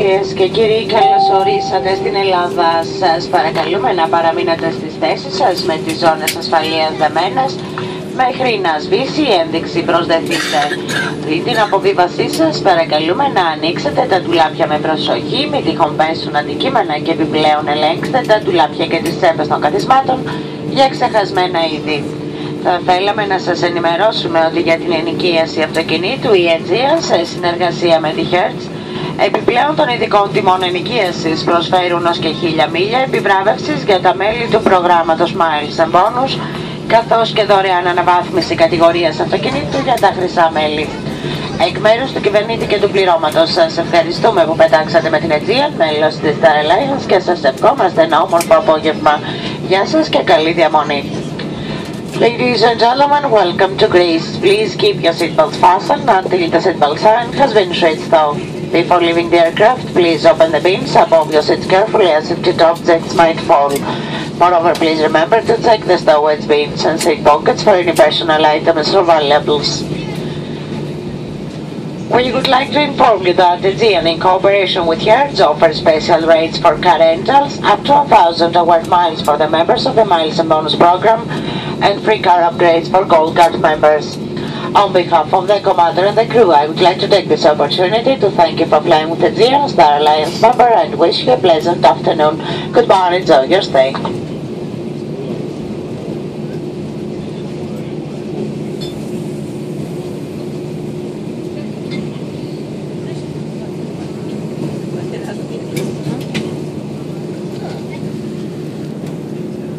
Κυρίες και κύριοι, καλώς ορίσατε στην Ελλάδα. Σας παρακαλούμε να παραμείνετε στις θέσεις σας με τις ζώνες ασφαλείας δεμένες μέχρι να σβήσει η ένδειξη προσδεθείτε. Πριν την αποβίβασή σας παρακαλούμε να ανοίξετε τα ντουλάπια με προσοχή, μην τυχόν πέσουν αντικείμενα και επιπλέον ελέγξτε τα ντουλάπια και τις τσέπες των καθισμάτων για ξεχασμένα είδη. Θα θέλαμε να σας ενημερώσουμε ότι για την ενοικίαση αυτοκινήτου η Aegean σε συνεργασία με τη Hertz επιπλέον των ειδικών τιμών ενοικίασης προσφέρουν ως και 1000 μίλια επιβράβευσης για τα μέλη του προγράμματος Miles and Bonus, καθώς και δωρεάν αναβάθμιση κατηγορίας αυτοκινήτου για τα χρυσά μέλη. Εκ μέρους του κυβερνήτη και του πληρώματος σας ευχαριστούμε που πετάξατε με την Aegean, μέλος της Star Alliance, και σας ευχόμαστε ένα όμορφο απόγευμα. Γεια σας και καλή διαμονή. Ladies and gentlemen, welcome to Greece. Please keep your seatbelts fastened until the seatbelt sign has been switched off. Before leaving the aircraft, please open the bins above your seats carefully as empty objects might fall. Moreover, please remember to check the stowage bins and seat pockets for any personal items or valuables. We would like to inform you that Aegean, in cooperation with Hertz, offers special rates for car rentals up to 1,000 award miles for the members of the Miles and Bonus program and free car upgrades for Gold Card members. On behalf of the commander and the crew, I would like to take this opportunity to thank you for flying with Aegean, Star Alliance member, and wish you a pleasant afternoon. Goodbye and enjoy your stay.